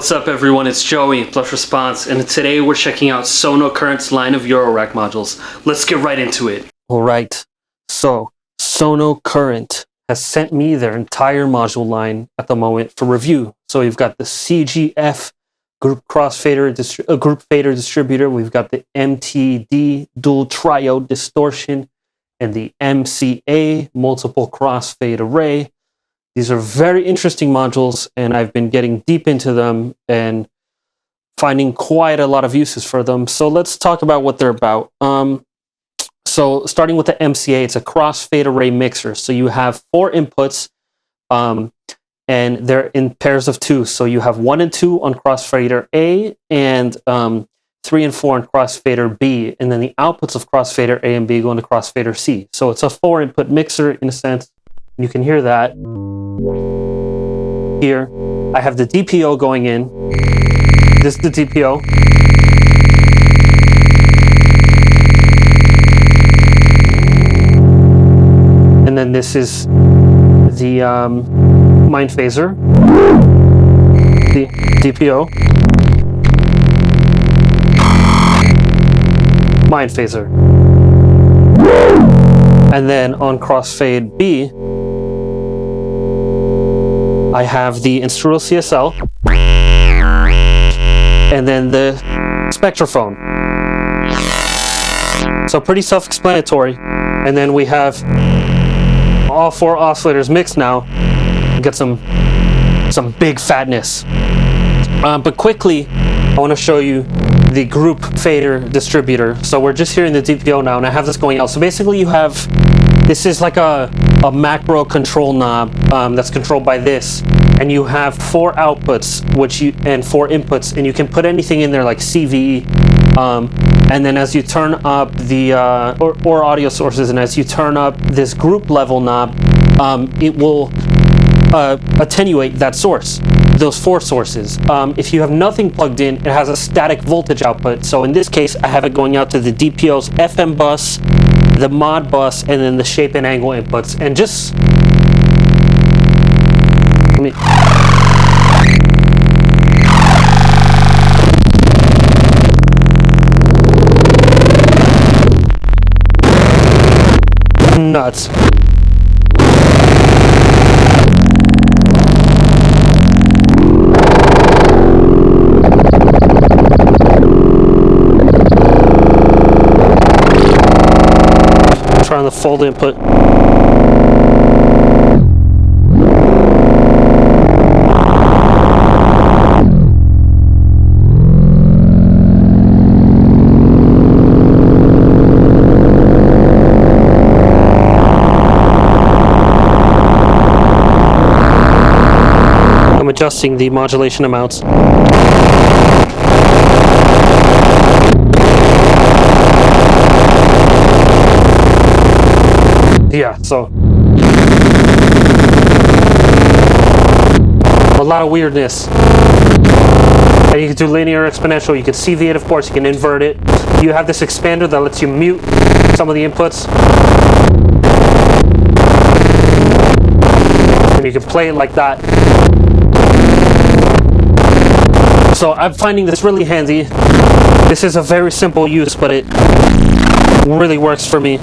What's up everyone, it's Joey, Plus Response, and today we're checking out Sonocurrent's line of Eurorack modules. Let's get right into it. Alright, so Sonocurrent has sent me their entire module line at the moment for review. So we've got the CGF group fader distributor, we've got the MT2D dual triode distortion, and the MC3A multiple crossfade array. These are very interesting modules, and I've been getting deep into them and finding quite a lot of uses for them. So let's talk about what they're about. So starting with the MC3A, it's a crossfade array mixer. So you have 4 inputs, and they're in pairs of 2. So you have 1 and 2 on crossfader A, and 3 and 4 on crossfader B. And then the outputs of crossfader A and B go into crossfader C. So it's a 4-input mixer in a sense. You can hear that. Here, I have the DPO going in. This is the DPO. And then this is the mind phaser. The DPO. Mind phaser. And then on crossfade B, I have the instrumental CSL, and then the spectrophone. So pretty self-explanatory. And then we have all 4 oscillators mixed now. Get some big fatness. But quickly, I want to show you the group fader distributor. So we're just hearing the DPO now, and I have this going out. So basically you have, this is like a macro control knob that's controlled by this, and you have 4 outputs and 4 inputs, and you can put anything in there like CV, and then as you turn up the or audio sources, and as you turn up this group level knob, it will attenuate that source, those 4 sources. If you have nothing plugged in, it has a static voltage output. So in this case, I have it going out to the DPO's FM bus, the mod bus, and then the shape and angle inputs. And just let me nuts. Try on the fold input. I'm adjusting the modulation amounts. Yeah, so a lot of weirdness. And you can do linear, exponential, you can CV it, of course, you can invert it. You have this expander that lets you mute some of the inputs. And you can play it like that. So I'm finding this really handy. This is a very simple use, but it really works for me.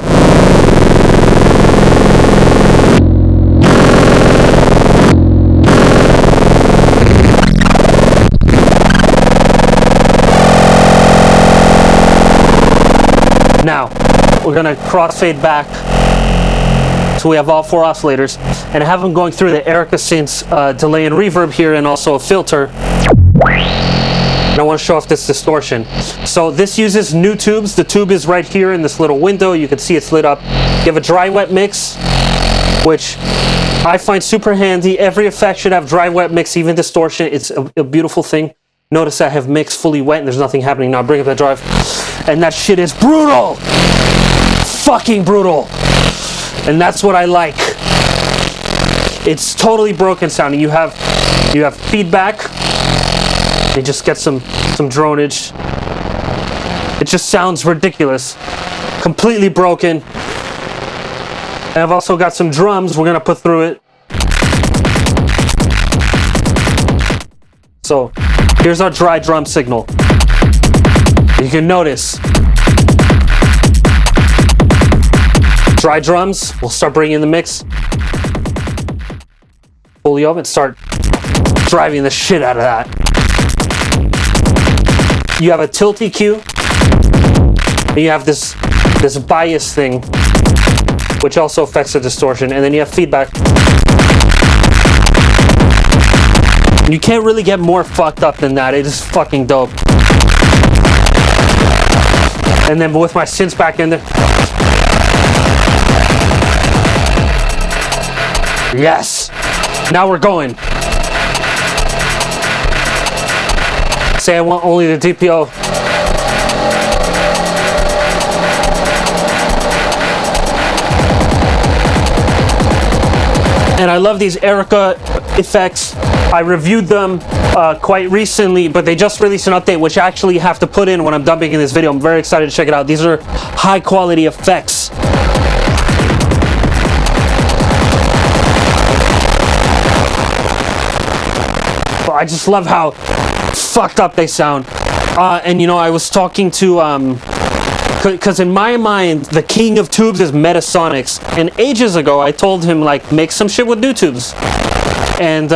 Now, we're going to crossfade back, so we have all 4 oscillators, and I have them going through the Erica Synths delay and reverb here, and also a filter. And I want to show off this distortion. So this uses new tubes. The tube is right here in this little window. You can see it's lit up. You have a dry-wet mix, which I find super handy. Every effect should have dry-wet mix, even distortion. It's a beautiful thing. Notice I have mix fully wet and there's nothing happening. Now bring up that drive. And that shit is brutal! Fucking brutal! And that's what I like. It's totally broken sounding. You have feedback. You just get some dronage. It just sounds ridiculous. Completely broken. And I've also got some drums we're gonna put through it. So Here's our dry drum signal. You can notice dry drums. We'll start bringing in the mix. Fully open, start driving the shit out of that. You have a tilt EQ, and you have this bias thing, which also affects the distortion, and then you have feedback. You can't really get more fucked up than that. It is fucking dope. And then with my synths back in there. Yes! Now we're going. Say I want only the DPO. And I love these Erica effects. I reviewed them quite recently, but they just released an update, which I actually have to put in when I'm done making this video. I'm very excited to check it out. These are high quality effects. But I just love how fucked up they sound. And you know, I was talking to because in my mind the king of tubes is Metasonics, and ages ago I told him, like, make some shit with new tubes, and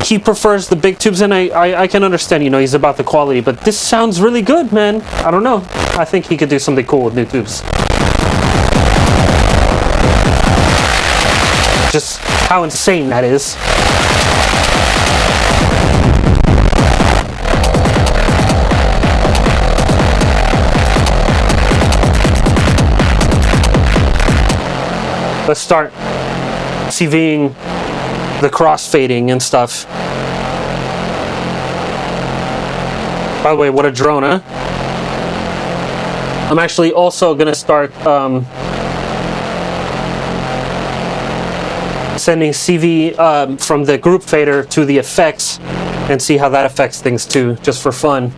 he prefers the big tubes, and I can understand, you know, he's about the quality, but this sounds really good, man. I don't know, I think he could do something cool with new tubes. Just how insane that is. Let's start CVing the crossfading and stuff. By the way, what a drone, huh? I'm actually also gonna start sending CV from the group fader to the effects and see how that affects things too, just for fun.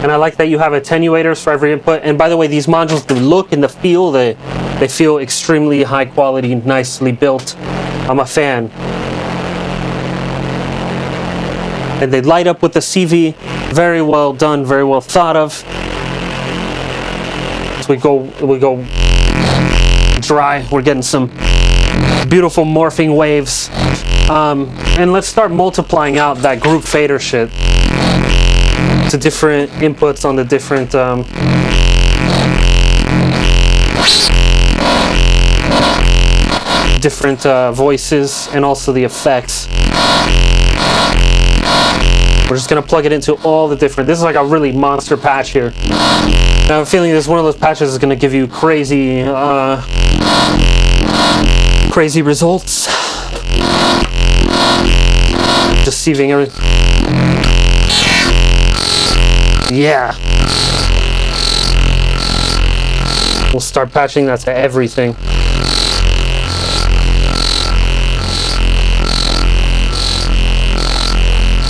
And I like that you have attenuators for every input. And by the way, these modules, the look and the feel, they feel extremely high quality, nicely built. I'm a fan. And they light up with the CV. Very well done, very well thought of. So we go dry. We're getting some beautiful morphing waves. And let's start multiplying out that group fader shit to different inputs on the different voices, and also the effects. We're just gonna plug it into all the different. This is like a really monster patch here. And I have a feeling this is one of those patches that's gonna give you crazy crazy results. Just sieving everything. Yeah. We'll start patching that to everything.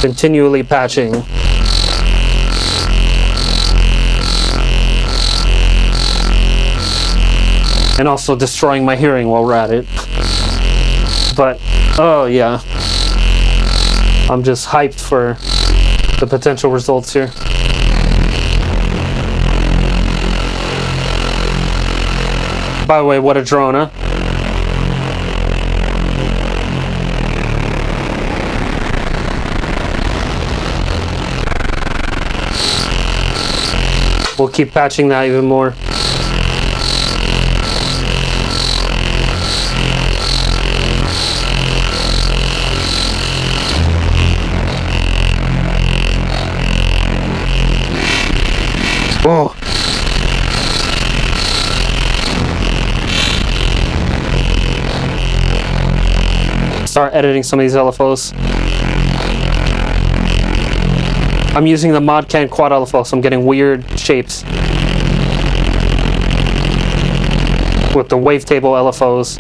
Continually patching. And also destroying my hearing while we're at it. But, oh yeah. I'm just hyped for the potential results here. By the way, what a drone, huh? We'll keep patching that even more. Oh. Start editing some of these LFOs. I'm using the Modcan quad LFO, so I'm getting weird shapes with the wavetable LFOs.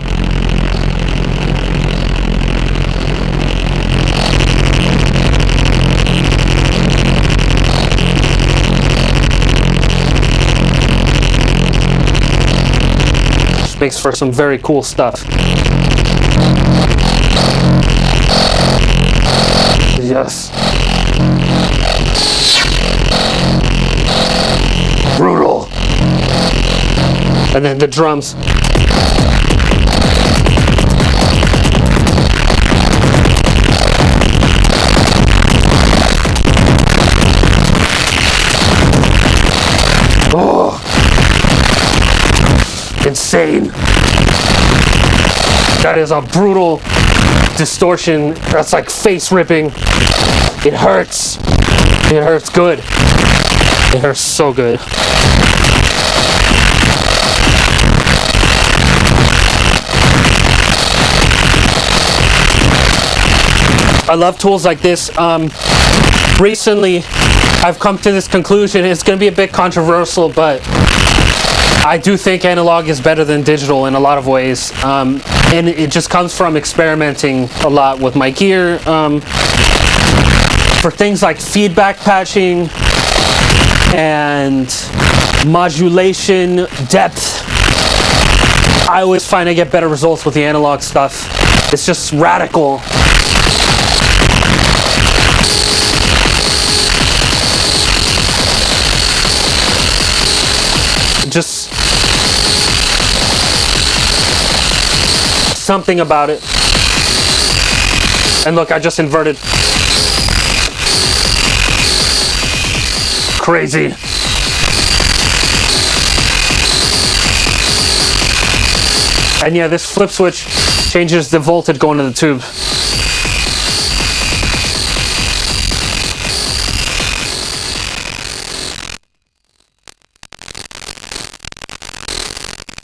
Makes for some very cool stuff. Yes. Brutal. And then the drums. Oh, insane. That is a brutal distortion. That's like face ripping. It hurts. It hurts good. It hurts so good. I love tools like this. Recently, I've come to this conclusion. It's going to be a bit controversial, but I do think analog is better than digital in a lot of ways. And it just comes from experimenting a lot with my gear. For things like feedback patching and modulation, depth, I always find I get better results with the analog stuff. It's just radical. Just something about it. And look, I just inverted. Crazy. And yeah, this flip switch changes the voltage going to the tube.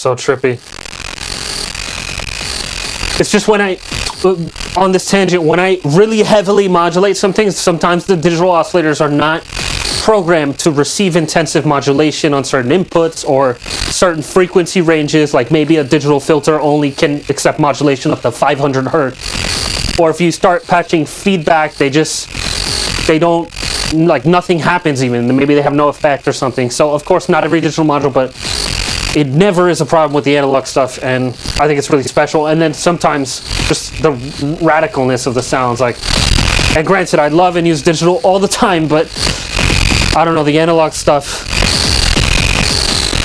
So trippy. It's just when I, on this tangent, when I really heavily modulate some things, sometimes the digital oscillators are not programmed to receive intensive modulation on certain inputs or certain frequency ranges, like maybe a digital filter only can accept modulation up to 500 hertz. Or if you start patching feedback, they don't, like nothing happens even. Maybe they have no effect or something. So of course not every digital module, but it never is a problem with the analog stuff, and I think it's really special. And then sometimes just the radicalness of the sounds, like, and granted, I love and use digital all the time, but I don't know, the analog stuff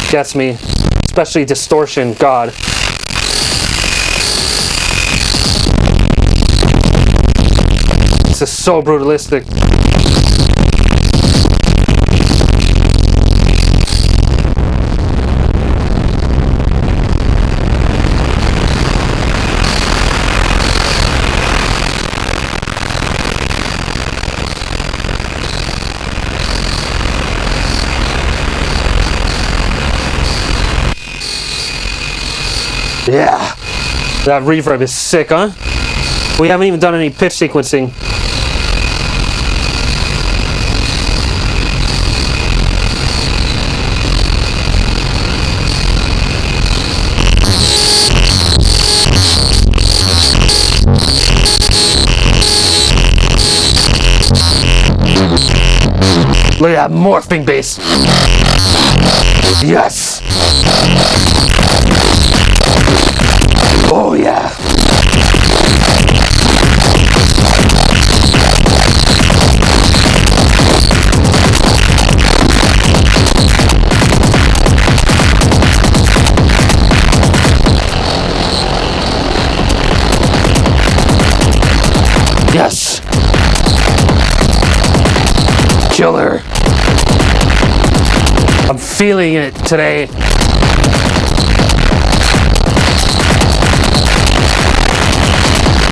gets me, especially distortion, God. This is so brutalistic. Yeah, that reverb is sick, huh? We haven't even done any pitch sequencing. Look at that morphing bass. Yes. Oh yeah. Yes. Killer. I'm feeling it today.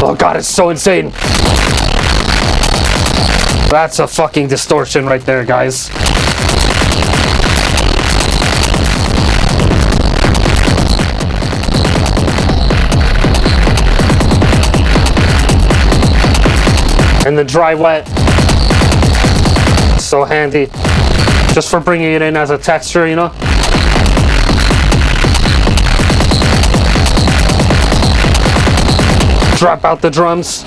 Oh God, it's so insane. That's a fucking distortion right there, guys. And the dry wet, so handy, just for bringing it in as a texture, you know. Drop out the drums.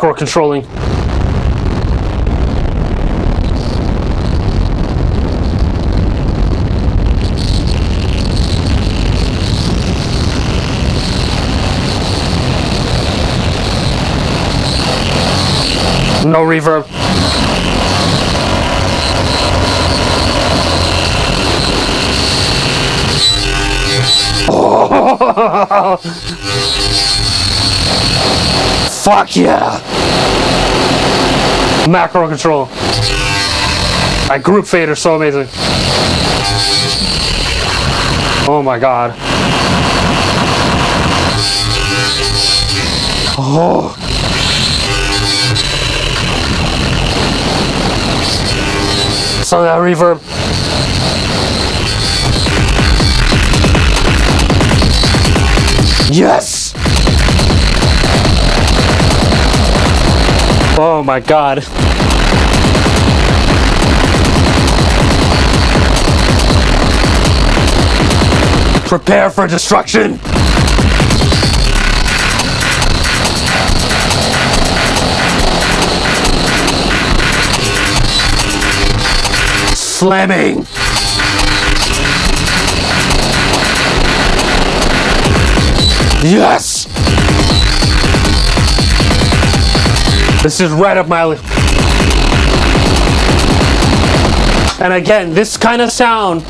macro controlling. No reverb. Oh. Fuck yeah! Macro control. That group fader, so amazing. Oh my god. Oh. So that reverb. Yes! Oh my god. Prepare for destruction! Slamming! Yes! This is right up my alley. And again, this kind of sound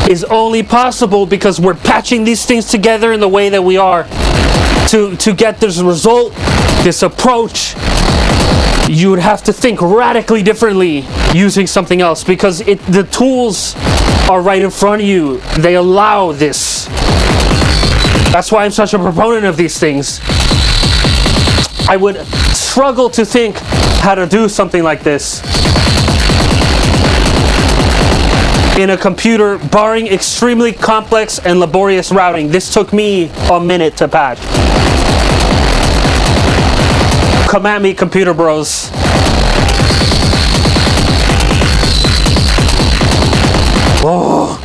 is only possible because we're patching these things together in the way that we are. To get this result, this approach, you would have to think radically differently using something else, because the tools are right in front of you. They allow this. That's why I'm such a proponent of these things. I would struggle to think how to do something like this in a computer, barring extremely complex and laborious routing. This took me a minute to patch. Come at me, computer bros. Oh.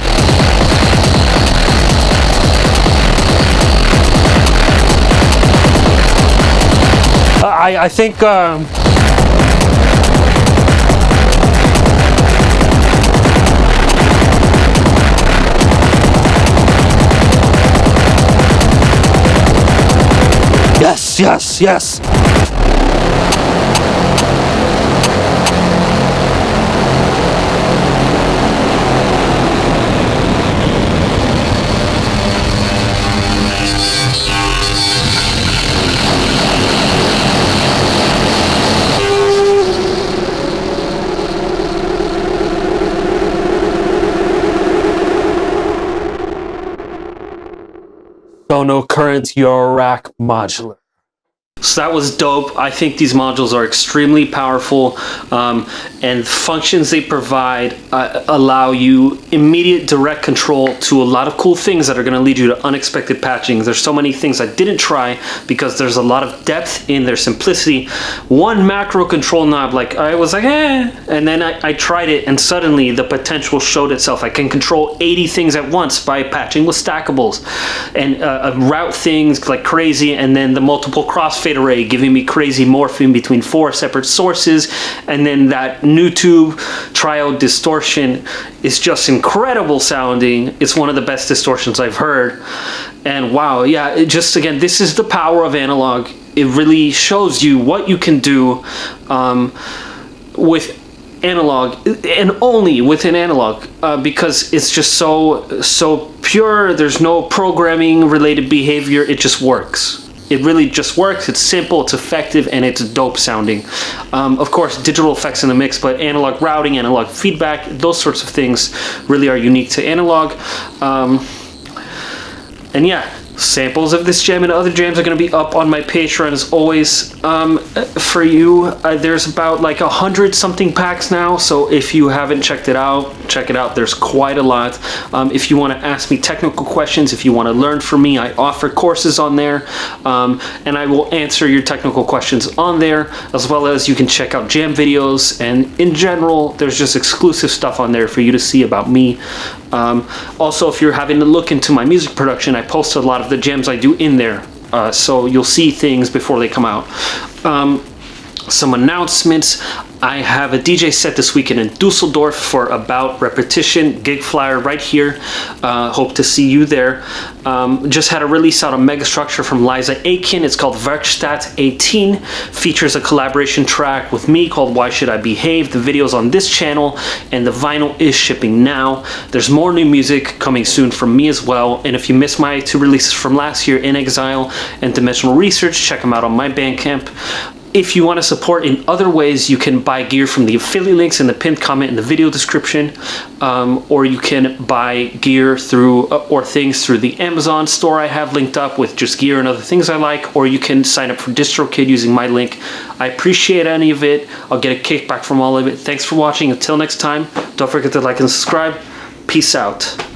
I think yes, yes, yes. Sonocurrent Eurorack modular. So that was dope. I think these modules are extremely powerful, and functions they provide allow you immediate direct control to a lot of cool things that are going to lead you to unexpected patching. There's so many things I didn't try because there's a lot of depth in their simplicity. One macro control knob, like I was like, eh, and then I tried it and suddenly the potential showed itself. I can control 80 things at once by patching with stackables and route things like crazy, and then the multiple crossfade array giving me crazy morphing between 4 separate sources, and then that new tube triode distortion is just incredible sounding. It's one of the best distortions I've heard. And wow, yeah, it just, again, this is the power of analog. It really shows you what you can do with analog, and only within analog, because it's just so pure. There's no programming related behavior. It just works. It really just works. It's simple, it's effective, and it's dope sounding. Of course, digital effects in the mix, but analog routing, analog feedback, those sorts of things really are unique to analog. And yeah, samples of this jam and other jams are going to be up on my Patreon as always. For you, there's about like 100 something packs now, so if you haven't checked it out, check it out. There's quite a lot. If you want to ask me technical questions, if you want to learn from me, I offer courses on there, and I will answer your technical questions on there, as well as you can check out jam videos, and in general there's just exclusive stuff on there for you to see about me. Also, if you're having to look into my music production, I post a lot of the jams I do in there, so you'll see things before they come out. Some announcements. I have a DJ set this weekend in Dusseldorf for About Repetition, gig flyer right here. Hope to see you there. Just had a release out on Megastructure from Liza Aiken. It's called Werkstatt 18. Features a collaboration track with me called Why Should I Behave. The video's on this channel and the vinyl is shipping now. There's more new music coming soon from me as well. And if you missed my 2 releases from last year, In Exile and Dimensional Research, check them out on my Bandcamp. If you want to support in other ways, you can buy gear from the affiliate links in the pinned comment in the video description, or you can buy gear through or things through the Amazon store I have linked up with just gear and other things I like, or you can sign up for DistroKid using my link. I appreciate any of it. I'll get a kickback from all of it. Thanks for watching. Until next time, don't forget to like and subscribe. Peace out.